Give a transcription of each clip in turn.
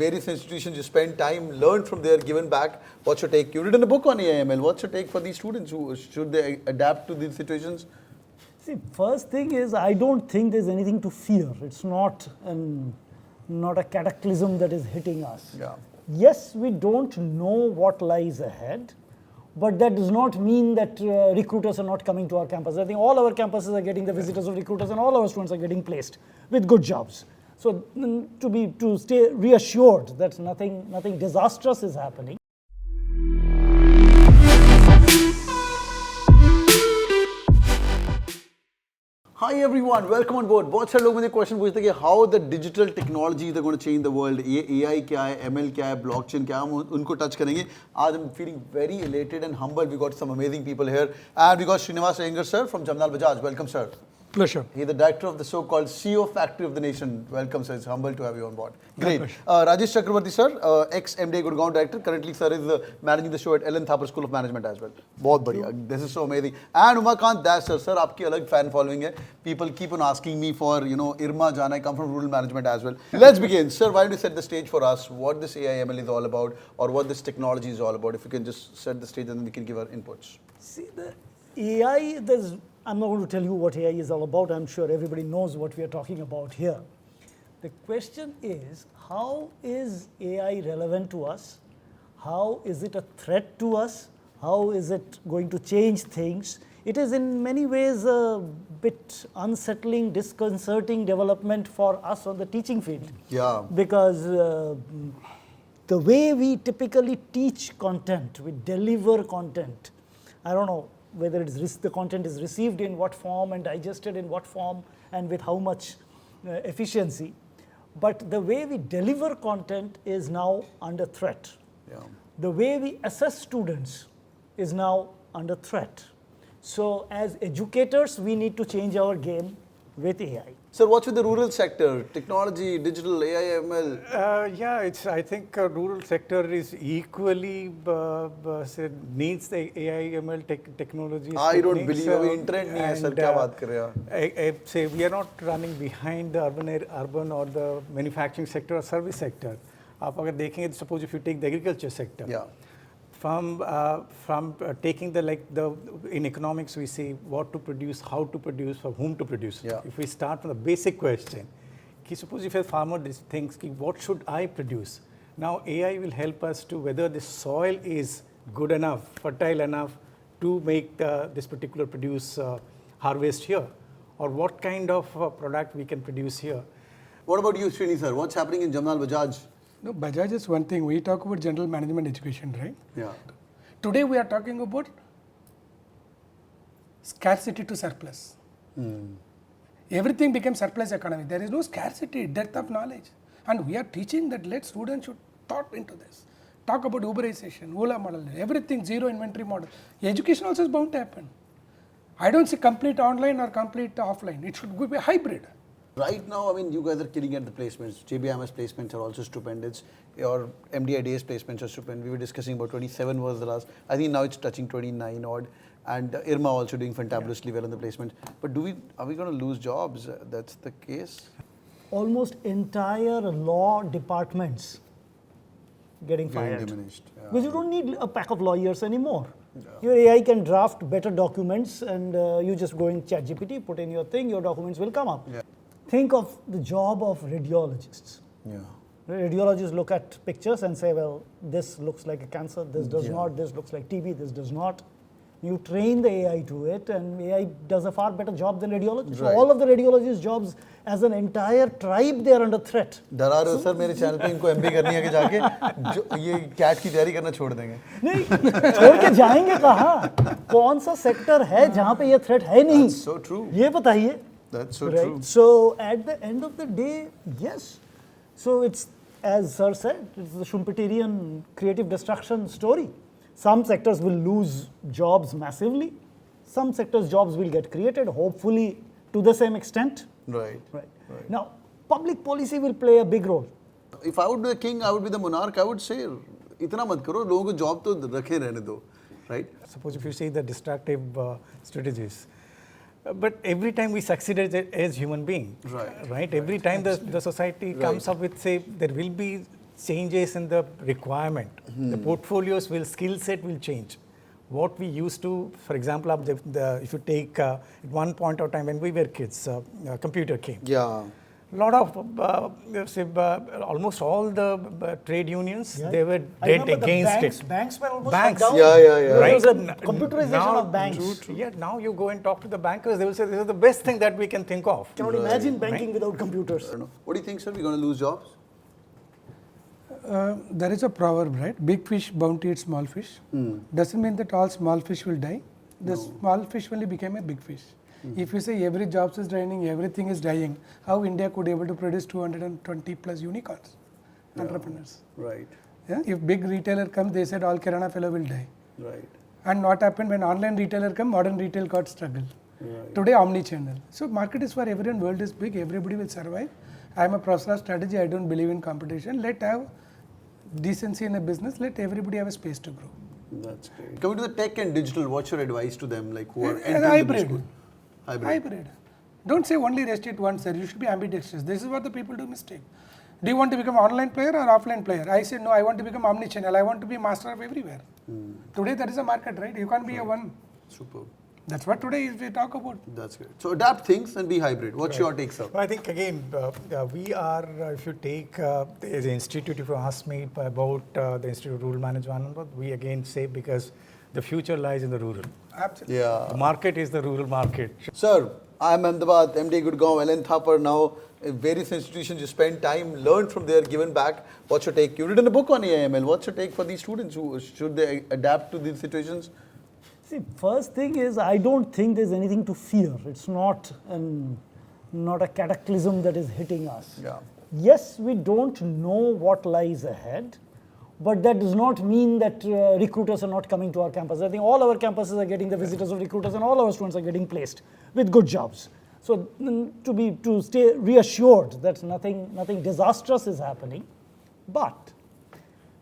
various institutions, you spend time, learn from there, given back. What's your take? You've written a book on AIML. What's your take for these students? Should they adapt to these situations? See, first thing is, I don't think there's anything to fear. It's not a cataclysm that is hitting us. Yeah. Yes, we don't know what lies ahead, but that does not mean that recruiters are not coming to our campus. I think all our campuses are getting the visitors of recruiters, and all our students are getting placed with good jobs. So to stay reassured that nothing disastrous is happening. Hi everyone, welcome on board. बहुत सारे लोग मुझे question पूछते हैं कि how the digital technologies are going to change the world. ये AI क्या है, ML क्या है, blockchain क्या है, हम उनको touch करेंगे. आज I'm feeling very elated and humbled. We got some amazing people here, and we got Srinivasan Iyengar sir from Jamnal Bajaj. Welcome sir. Pleasure. He's the director of the so-called CEO factory of the nation. Welcome sir. It's humble to have you on board. Great. Rajesh Chakrabarti sir, ex-MDI Gurgaon director. Currently sir is managing the show at Ellen Thapar School of Management as well. बहुत बढ़िया. This is so amazing. And Umakant Dash sir, sir आपकी अलग fan following है. People keep on asking me for, IRMA jana. I come from rural management as well. Let's begin. Sir, why don't you set the stage for us, what this AIML is all about, or what this technology is all about? If you can just set the stage and then we can give our inputs. See, the AI, I'm not going to tell you what AI is all about. I'm sure everybody knows what we are talking about here. The question is, how is AI relevant to us? How is it a threat to us? How is it going to change things? It is in many ways a bit unsettling, disconcerting development for us on the teaching field. Yeah. Because the way we typically teach content, we deliver content, I don't know whether the content is received in what form and digested in what form and with how much efficiency. But the way we deliver content is now under threat. Yeah. The way we assess students is now under threat. So as educators, we need to change our game with AI. Sir, what's with the rural sector? Technology, digital, AI, ML? I think rural sector is equally needs the AI, ML technologies. I don't believe अभी internet नहीं है sir, क्या बात कर रहे हैं आप? Say we are not running behind the urban or the manufacturing sector or service sector. आप अगर देखेंगे, suppose if you take the agriculture sector. Yeah. From taking in economics we say what to produce, how to produce, for whom to produce. Yeah. If we start from the basic question, suppose if a farmer thinks what should I produce, now AI will help us to whether the soil is good enough, fertile enough to make this particular produce harvest here, or what kind of product we can produce here. What about you, Srini sir? What's happening in Jamnal Bajaj? No, Bajaj is one thing. We talk about general management education, right? Yeah. Today we are talking about scarcity to surplus. Everything becomes surplus economy. There is no scarcity, depth of knowledge. And we are teaching that students should thought into this. Talk about Uberization, Ola model, everything zero inventory model. Education also is bound to happen. I don't see complete online or complete offline. It should be a hybrid. Right now, I mean, you guys are killing at the placements. JBIMS placements are also stupendous. Your MDI days placements are stupendous. We were discussing about 27 was the last. I think now it's touching 29 odd. And IRMA also doing fantabulously well in the placement. But are we going to lose jobs? That's the case? Almost entire law departments getting fired. Diminished. Yeah. Because you don't need a pack of lawyers anymore. Yeah. Your AI can draft better documents, and you just go in Chatgpt, put in your thing, your documents will come up. Yeah. Think of the job of radiologists. Yeah. Radiologists look at pictures and say, well, this looks like a cancer, this does not, this looks like TB, this does not. You train the AI to it, and AI does a far better job than radiologists. Right. So all of the radiologists' jobs as an entire tribe, they are under threat. डरा रहे हो sir मेरे channel पे इनको MBA करनी है कि जाके ये कैट की तैयारी करना छोड़ देंगे? नहीं, छोड़ के जाएंगे कहाँ? कौन सा सेक्टर है जहाँ पे ये थ्रेट है नहीं? That's so true. ये बताइए. That's so right? true. So at the end of the day, yes. So it's, as sir said, it's the Schumpeterian creative destruction story. Some sectors will lose jobs massively. Some sectors' jobs will get created, hopefully to the same extent. Right. Now, public policy will play a big role. If I would be the king, I would be the monarch, I would say, इतना मत करो, लोगों को job तो रखे रहने दो, right? Suppose if you say the destructive strategies, but every time we succeed as human being, right? Every time the society comes up with, say, there will be changes in the requirement. The portfolios skill set will change. What we used to, for example, if you take at one point of time when we were kids, computer came. Yeah. A lot of, almost all the trade unions, they were dead against it. Banks were almost Banks. shut down. Yeah. Right? There was a computerization of banks. Yeah, now you go and talk to the bankers, they will say this is the best thing that we can think of. Cannot imagine banking without computers. I don't know. What do you think, sir? We're going to lose jobs? There is a proverb, right? Big fish bounty its small fish. Doesn't mean that all small fish will die. The small fish only became a big fish. If you say every jobs is dying, everything is dying, how India could able to produce 220 plus unicorns, entrepreneurs? Right. Yeah? If big retailer comes, they said all Kirana fellow will die. Right. And what happened when online retailer come, modern retail got struggle. Right. Today omni-channel. So market is for everyone, world is big, everybody will survive. I am a professor of strategy, I don't believe in competition. Let have decency in a business, let everybody have a space to grow. That's great. Coming to the tech and digital, what's your advice to them, like who are entering the school? Hybrid. Don't say only restrict one, sir. You should be ambidextrous. This is what the people do mistake. Do you want to become an online player or offline player? I said no, I want to become omni-channel. I want to be master of everywhere. Today there is a market, right? You can't be a one. Superb. That's what today we talk about. That's great. So adapt things and be hybrid. What's your take, sir? I think again, we are, if you take the institute, if you ask me about the Institute of Rural Management, we again say because the future lies in the rural. Absolutely. Yeah. The market is the rural market. Sir, I'm Ahmedabad, MBA Gurgaon, LN Thapar now. In various institutions, you spend time, learned from there, given back. What's your take? You've written a book on AIML. What's your take for these students? Should they adapt to these situations? See, first thing is, I don't think there's anything to fear. It's not a cataclysm that is hitting us. Yeah. Yes, we don't know what lies ahead, but that does not mean that recruiters are not coming to our campus. I think all our campuses are getting the visitors of recruiters and all our students are getting placed with good jobs. So to stay reassured that nothing disastrous is happening, but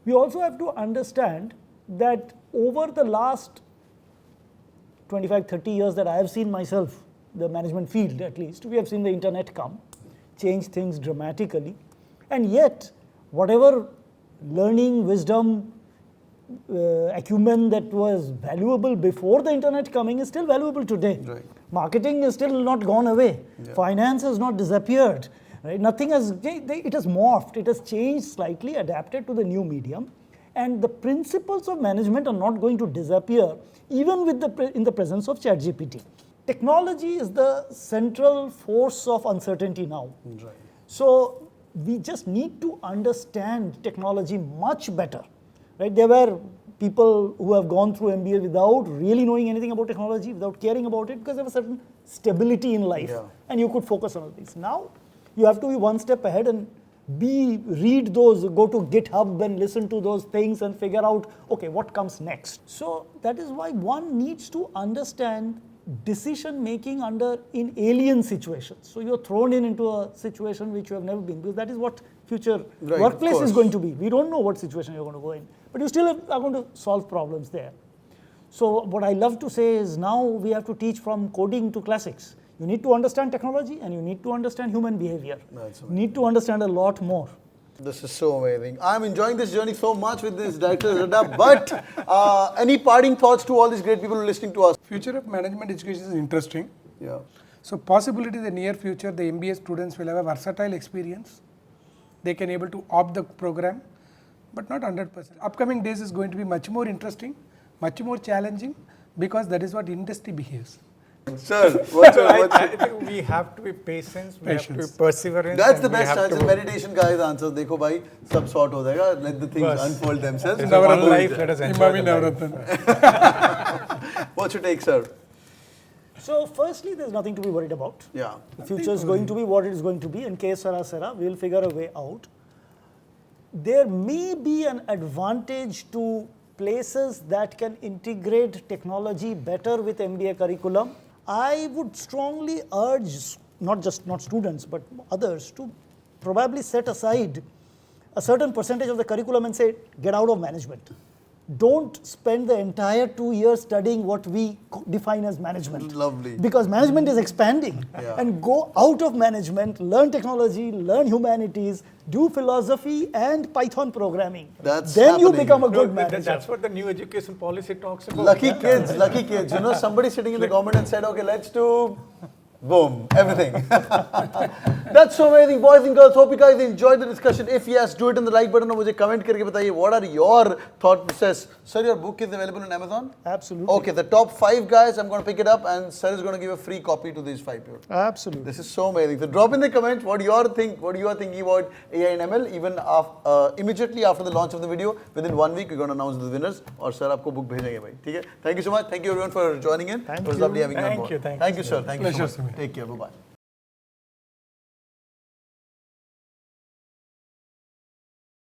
we also have to understand that over the last 25-30 years that I have seen myself, the management field at least, we have seen the internet come, change things dramatically, and yet whatever learning, wisdom, acumen that was valuable before the internet coming is still valuable today. Right. Marketing is still not gone away. Yeah. Finance has not disappeared. Right? Nothing has, it has morphed, it has changed slightly, adapted to the new medium. And the principles of management are not going to disappear even with in the presence of Chatgpt. Technology is the central force of uncertainty now. Right. So we just need to understand technology much better. Right? There were people who have gone through MBA without really knowing anything about technology, without caring about it, because there was certain stability in life, and you could focus on other things. Now you have to be one step ahead and read those, go to GitHub and listen to those things and figure out, okay, what comes next. So that is why one needs to understand decision making in alien situations. So you're thrown into a situation which you have never been, because that is what future workplace is going to be. We don't know what situation you're going to go in, but you still are going to solve problems there. So what I love to say is now we have to teach from coding to classics. You need to understand technology and you need to understand human behavior. You need to understand a lot more. This is so amazing. I'm enjoying this journey so much with this Directors Adda. But any parting thoughts to all these great people listening to us? Future of management education is interesting. Yeah. So possibility in the near future, the MBA students will have a versatile experience. They can able to opt the program, but not 100%. Upcoming days is going to be much more interesting, much more challenging, because that is what industry behaves. Sir, I think we have to be patient, we have to be perseverant. That's the best chance. Meditation guys answers. Dekho bhai, sab sort ho jayega. Let the things unfold themselves. One life, let us enjoy the life. What's your take, sir? So firstly, there's nothing to be worried about. Yeah. The future is going to be what it is going to be. In case Sera, we'll figure a way out. There may be an advantage to places that can integrate technology better with MBA curriculum. I would strongly urge not students but others to probably set aside a certain percentage of the curriculum and say, get out of management. don't spend the entire 2 years studying what we define as management. Lovely. Because management is expanding. Yeah. And go out of management, learn technology, learn humanities, do philosophy and Python programming. That's then you happening. become a good manager. That's what the new education policy talks about. Lucky kids, lucky kids. You know, somebody sitting in the government and said, okay, let's do, boom, everything. That's so amazing, boys and girls. Hope you guys enjoyed the discussion. If yes, do it in the like button or मुझे comment करके बताइए what are your thought process. Sir, your book is available on Amazon? Absolutely. Okay, the top 5 guys, I'm going to pick it up and sir is going to give a free copy to these 5 people. Absolutely. This is so amazing. So drop in the comments what you are thinking about AI and ML. Even immediately after the launch of the video, within 1 week, we're going to announce the winners. और sir आपको book भेजेंगे भाई. ठीक है? Thank you so much. Thank you everyone for joining in. Thank It was you. lovely having you on Thank board. you, thank Thank you you, sir. Thank you so Pleasure, much. Sumit. Take care. Bye bye.